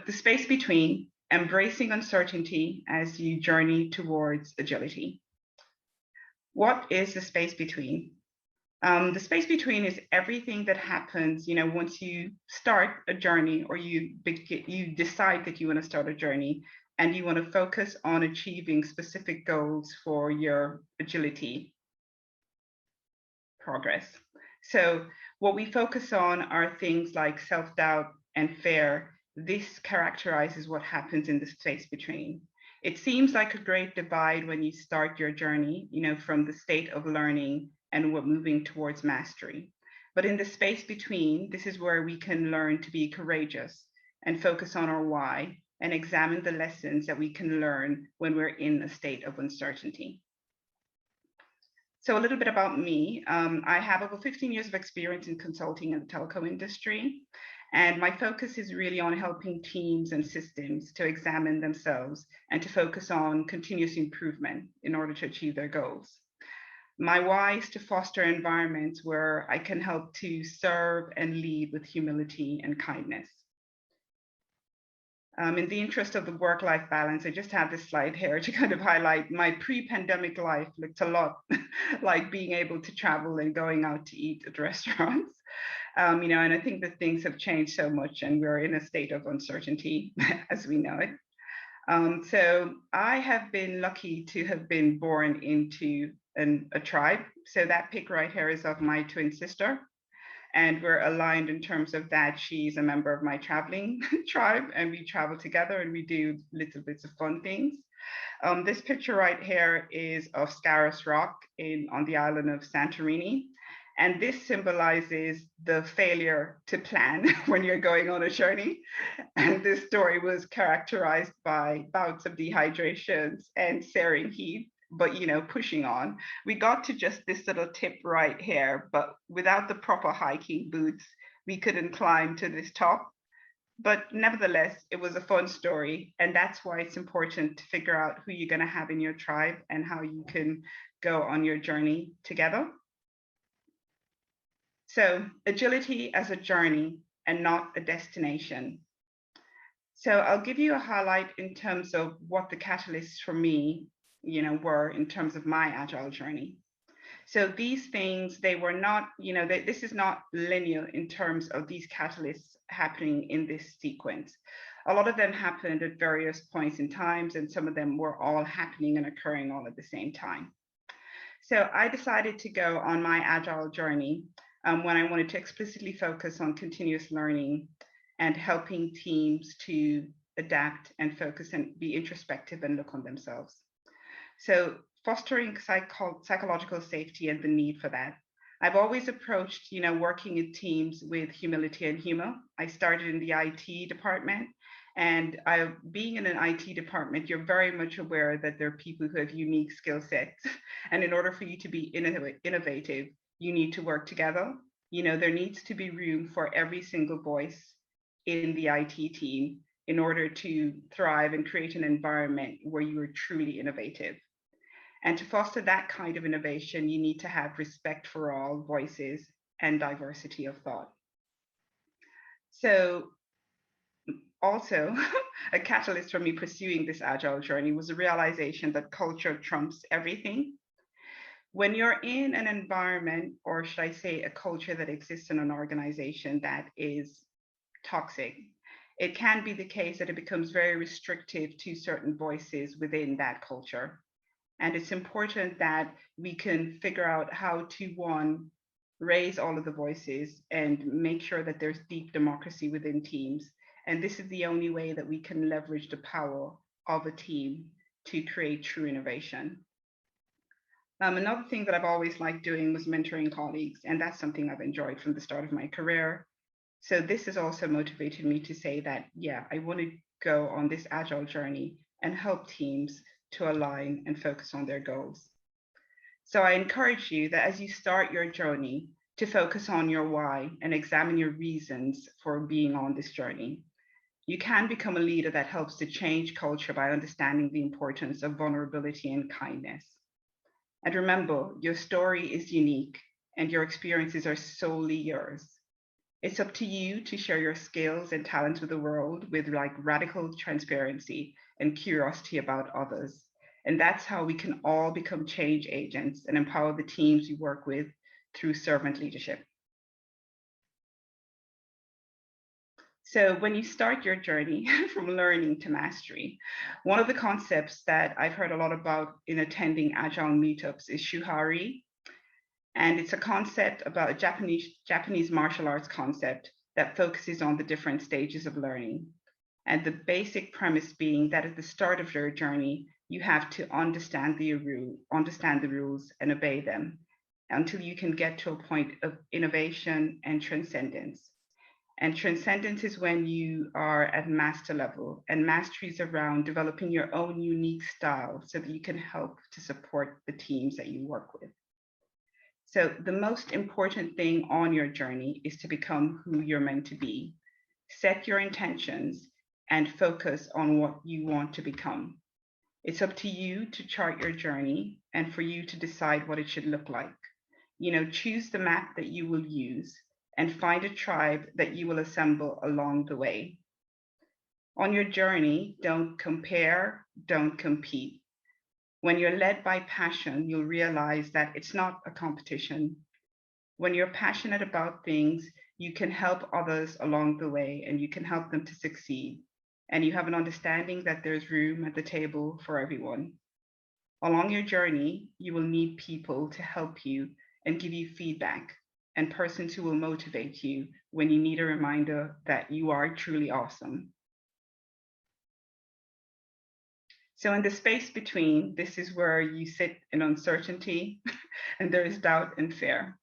the space between, embracing uncertainty as you journey towards agility. What is the space between? The space between is everything that happens, once you start a journey or you decide that you want to start a journey and you want to focus on achieving specific goals for your agility progress. So what we focus on are things like self-doubt and fear. This characterizes what happens in the space between. It seems like a great divide when you start your journey, from the state of learning and we're moving towards mastery. But in the space between, this is where we can learn to be courageous and focus on our why and examine the lessons that we can learn when we're in a state of uncertainty. So a little bit about me. I have over 15 years of experience in consulting in the telco industry. And my focus is really on helping teams and systems to examine themselves and to focus on continuous improvement in order to achieve their goals. My why is to foster environments where I can help to serve and lead with humility and kindness. In the interest of the work-life balance, I just have this slide here to kind of highlight my pre-pandemic life looked a lot like being able to travel and going out to eat at restaurants. And I think that things have changed so much and we're in a state of uncertainty as we know it. So I have been lucky to have been born into a tribe. So that pic right here is of my twin sister. And we're aligned in terms of that. She's a member of my traveling tribe and we travel together and we do little bits of fun things. This picture right here is of Scaris Rock on the island of Santorini. And this symbolizes the failure to plan when you're going on a journey. And this story was characterized by bouts of dehydrations and searing heat, but pushing on. We got to just this little tip right here, but without the proper hiking boots, we couldn't climb to this top. But nevertheless, it was a fun story. And that's why it's important to figure out who you're going to have in your tribe and how you can go on your journey together. So agility as a journey and not a destination. So I'll give you a highlight in terms of what the catalysts for me, were in terms of my agile journey. So these things, they were not, this is not linear in terms of these catalysts happening in this sequence. A lot of them happened at various points in times, and some of them were all happening and occurring all at the same time. So I decided to go on my agile journey when I wanted to explicitly focus on continuous learning and helping teams to adapt and focus and be introspective and look on themselves. So fostering psychological safety and the need for that. I've always approached, working in teams with humility and humor. I started in the IT department, and being in an IT department, you're very much aware that there are people who have unique skill sets. And in order for you to be innovative, you need to work together. There needs to be room for every single voice in the IT team in order to thrive and create an environment where you are truly innovative. And to foster that kind of innovation, you need to have respect for all voices and diversity of thought. So also, a catalyst for me pursuing this agile journey was the realization that culture trumps everything. When you're in an environment, or should I say a culture that exists in an organization that is toxic, it can be the case that it becomes very restrictive to certain voices within that culture. And it's important that we can figure out how to, one, raise all of the voices and make sure that there's deep democracy within teams. And this is the only way that we can leverage the power of a team to create true innovation. Another thing that I've always liked doing was mentoring colleagues, and that's something I've enjoyed from the start of my career. So this has also motivated me to say that, yeah, I want to go on this agile journey and help teams to align and focus on their goals. So I encourage you that as you start your journey, to focus on your why and examine your reasons for being on this journey. You can become a leader that helps to change culture by understanding the importance of vulnerability and kindness. And remember, your story is unique and your experiences are solely yours. It's up to you to share your skills and talents with the world with like radical transparency and curiosity about others. And that's how we can all become change agents and empower the teams we work with through servant leadership. So when you start your journey from learning to mastery, one of the concepts that I've heard a lot about in attending Agile meetups is shuhari. And it's a concept about a Japanese martial arts concept that focuses on the different stages of learning. And the basic premise being that at the start of your journey, you have to understand the rules and obey them until you can get to a point of innovation and transcendence. And transcendence is when you are at master level, and mastery is around developing your own unique style so that you can help to support the teams that you work with. So the most important thing on your journey is to become who you're meant to be. Set your intentions and focus on what you want to become. It's up to you to chart your journey and for you to decide what it should look like. Choose the map that you will use and find a tribe that you will assemble along the way. On your journey, don't compare, don't compete. When you're led by passion, you'll realize that it's not a competition. When you're passionate about things, you can help others along the way and you can help them to succeed. And you have an understanding that there's room at the table for everyone. Along your journey, you will need people to help you and give you feedback, and persons who will motivate you when you need a reminder that you are truly awesome. So in the space between, this is where you sit in uncertainty and there is doubt and fear.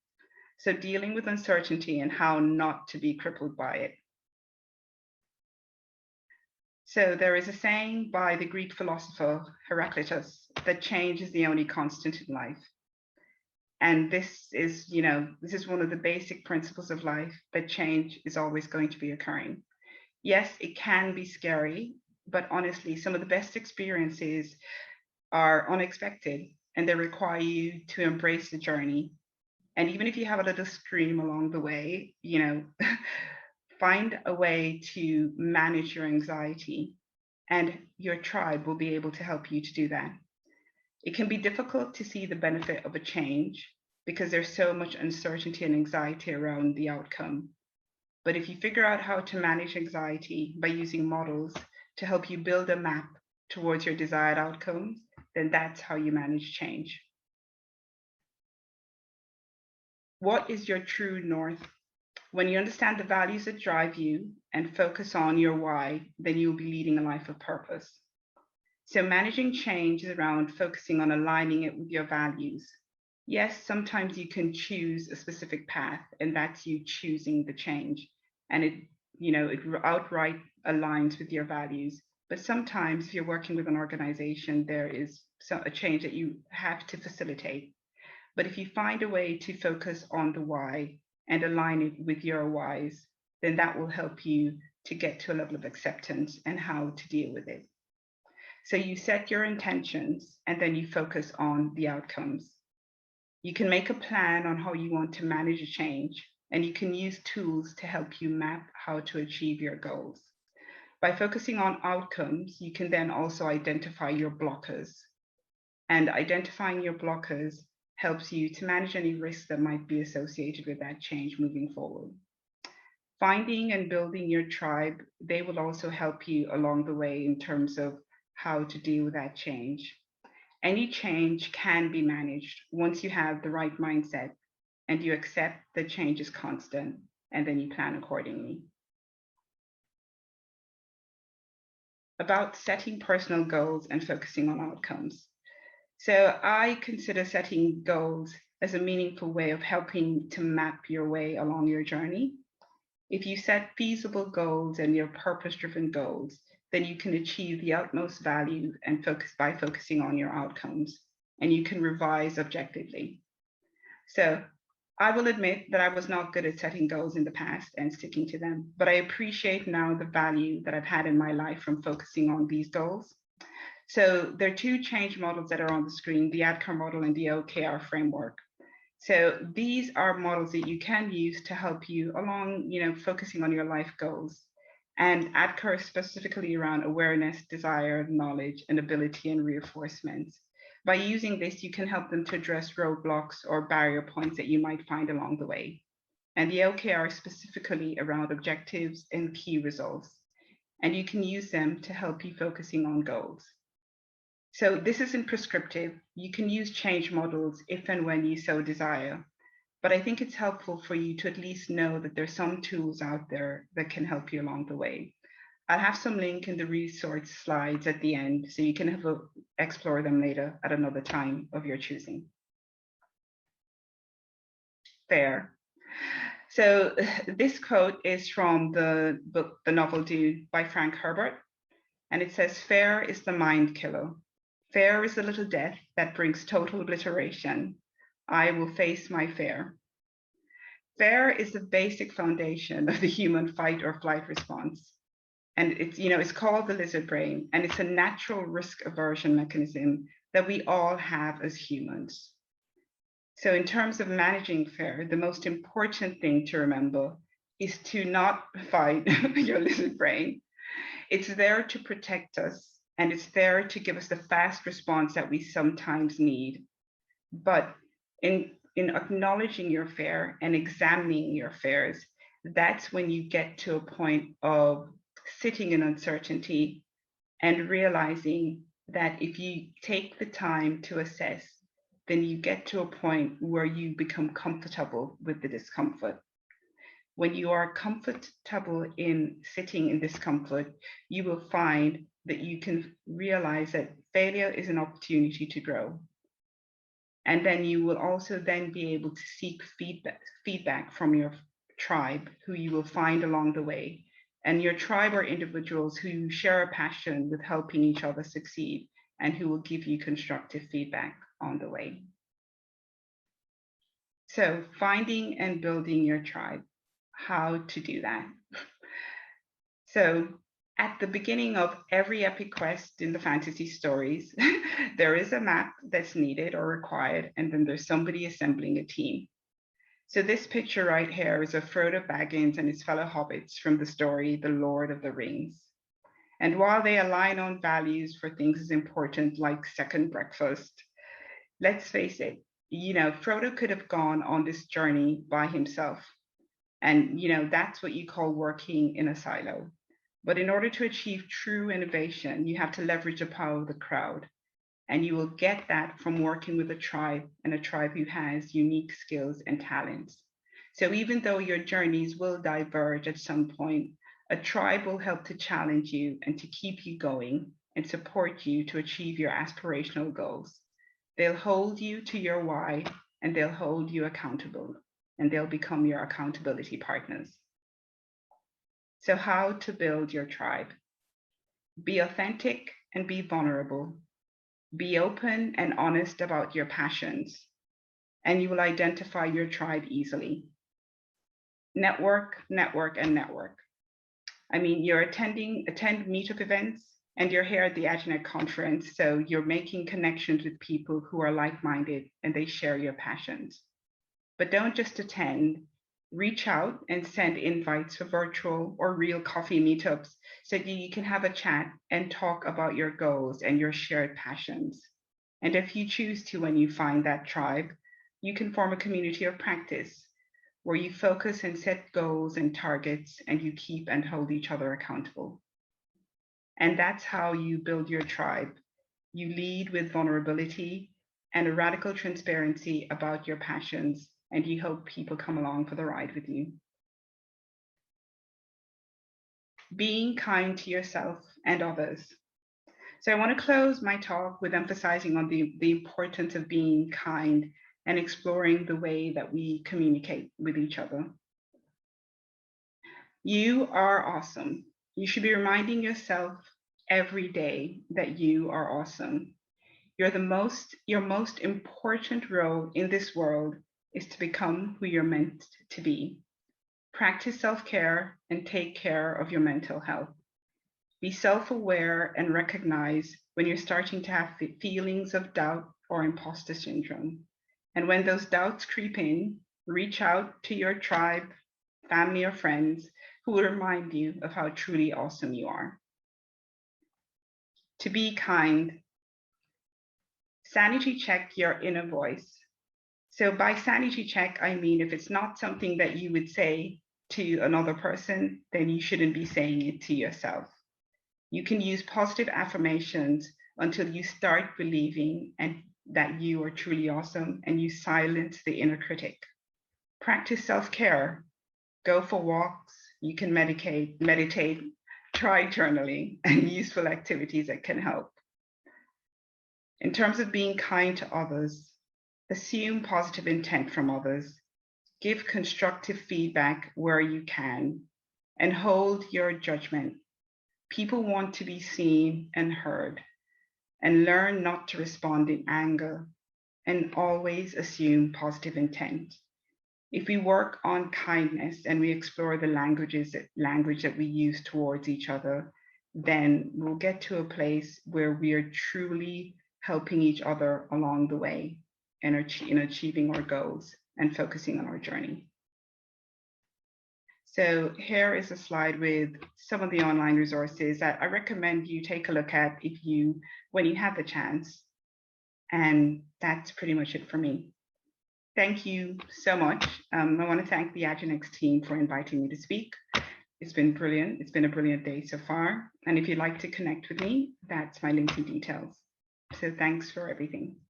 So dealing with uncertainty and how not to be crippled by it. So there is a saying by the Greek philosopher Heraclitus that change is the only constant in life. And this is one of the basic principles of life, that change is always going to be occurring. Yes, it can be scary, but honestly, some of the best experiences are unexpected and they require you to embrace the journey. And even if you have a little scream along the way, find a way to manage your anxiety, and your tribe will be able to help you to do that. It can be difficult to see the benefit of a change because there's so much uncertainty and anxiety around the outcome. But if you figure out how to manage anxiety by using models to help you build a map towards your desired outcomes, then that's how you manage change. What is your true north? When you understand the values that drive you and focus on your why, then you'll be leading a life of purpose. So managing change is around focusing on aligning it with your values. Yes, sometimes you can choose a specific path, and that's you choosing the change, and it outright aligns with your values. But sometimes if you're working with an organization, there is a change that you have to facilitate. But if you find a way to focus on the why and align it with your whys, then that will help you to get to a level of acceptance and how to deal with it. So you set your intentions and then you focus on the outcomes. You can make a plan on how you want to manage a change, and you can use tools to help you map how to achieve your goals. By focusing on outcomes, you can then also identify your blockers. And identifying your blockers helps you to manage any risks that might be associated with that change moving forward. Finding and building your tribe, they will also help you along the way in terms of how to deal with that change. Any change can be managed once you have the right mindset and you accept that change is constant, and then you plan accordingly. About setting personal goals and focusing on outcomes. So I consider setting goals as a meaningful way of helping to map your way along your journey. If you set feasible goals and your purpose-driven goals, then you can achieve the utmost value and focus by focusing on your outcomes, and you can revise objectively. So I will admit that I was not good at setting goals in the past and sticking to them, but I appreciate now the value that I've had in my life from focusing on these goals. So there are two change models that are on the screen, the ADKAR model and the OKR framework. So these are models that you can use to help you along, focusing on your life goals. And ADKAR is specifically around awareness, desire, knowledge, and ability and reinforcements. By using this, you can help them to address roadblocks or barrier points that you might find along the way. And the OKR is specifically around objectives and key results. And you can use them to help you focusing on goals. So this isn't prescriptive. You can use change models if and when you so desire. But I think it's helpful for you to at least know that there's some tools out there that can help you along the way. I'll have some link in the resource slides at the end, so you can explore them later at another time of your choosing. Fair. So this quote is from the book, The Novel Dune by Frank Herbert. And it says, "Fear is the mind killer. Fear is the little death that brings total obliteration. I will face my fear." Fear is the basic foundation of the human fight or flight response. And it's called the lizard brain, and it's a natural risk aversion mechanism that we all have as humans. So in terms of managing fear, the most important thing to remember is to not fight your lizard brain. It's there to protect us, and it's there to give us the fast response that we sometimes need. But in acknowledging your fear and examining your fears, that's when you get to a point of sitting in uncertainty and realizing that if you take the time to assess, then you get to a point where you become comfortable with the discomfort. When you are comfortable in sitting in discomfort, you will find that you can realize that failure is an opportunity to grow. And then you will also then be able to seek feedback from your tribe, who you will find along the way. And your tribe are individuals who share a passion with helping each other succeed and who will give you constructive feedback on the way. So finding and building your tribe, how to do that. So at the beginning of every epic quest in the fantasy stories, there is a map that's needed or required, and then there's somebody assembling a team. So this picture right here is of Frodo Baggins and his fellow hobbits from the story, The Lord of the Rings. And while they align on values for things as important like second breakfast, let's face it, Frodo could have gone on this journey by himself. And, that's what you call working in a silo. But in order to achieve true innovation, you have to leverage the power of the crowd. And you will get that from working with a tribe, and a tribe who has unique skills and talents. So even though your journeys will diverge at some point, a tribe will help to challenge you and to keep you going and support you to achieve your aspirational goals. They'll hold you to your why, and they'll hold you accountable, and they'll become your accountability partners. So how to build your tribe? Be authentic and be vulnerable. Be open and honest about your passions, and you will identify your tribe easily. Network, network, and network. I mean, attend meetup events, and you're here at the Aginext conference, so you're making connections with people who are like-minded and they share your passions. But don't just attend. Reach out and send invites for virtual or real coffee meetups so that you can have a chat and talk about your goals and your shared passions. And if you choose to, when you find that tribe, you can form a community of practice where you focus and set goals and targets, and you keep and hold each other accountable. And that's how you build your tribe. You lead with vulnerability and a radical transparency about your passions, and you hope people come along for the ride with you. Being kind to yourself and others. So I want to close my talk with emphasizing on the importance of being kind and exploring the way that we communicate with each other. You are awesome. You should be reminding yourself every day that you are awesome. Your most important role in this world is to become who you're meant to be. Practice self-care and take care of your mental health. Be self-aware and recognize when you're starting to have feelings of doubt or imposter syndrome. And when those doubts creep in, reach out to your tribe, family, or friends who will remind you of how truly awesome you are. To be kind, sanity check your inner voice. So by sanity check, I mean, if it's not something that you would say to another person, then you shouldn't be saying it to yourself. You can use positive affirmations until you start believing that you are truly awesome and you silence the inner critic. Practice self-care. Go for walks. You can meditate, try journaling, and useful activities that can help. In terms of being kind to others, assume positive intent from others, give constructive feedback where you can, and hold your judgment. People want to be seen and heard, and learn not to respond in anger, and always assume positive intent. If we work on kindness and we explore the language that we use towards each other, then we'll get to a place where we are truly helping each other along the way in achieving our goals and focusing on our journey. So here is a slide with some of the online resources that I recommend you take a look at when you have the chance. And that's pretty much it for me. Thank you so much. I want to thank the Aginext team for inviting me to speak. It's been brilliant. It's been a brilliant day so far. And if you'd like to connect with me, that's my LinkedIn details. So thanks for everything.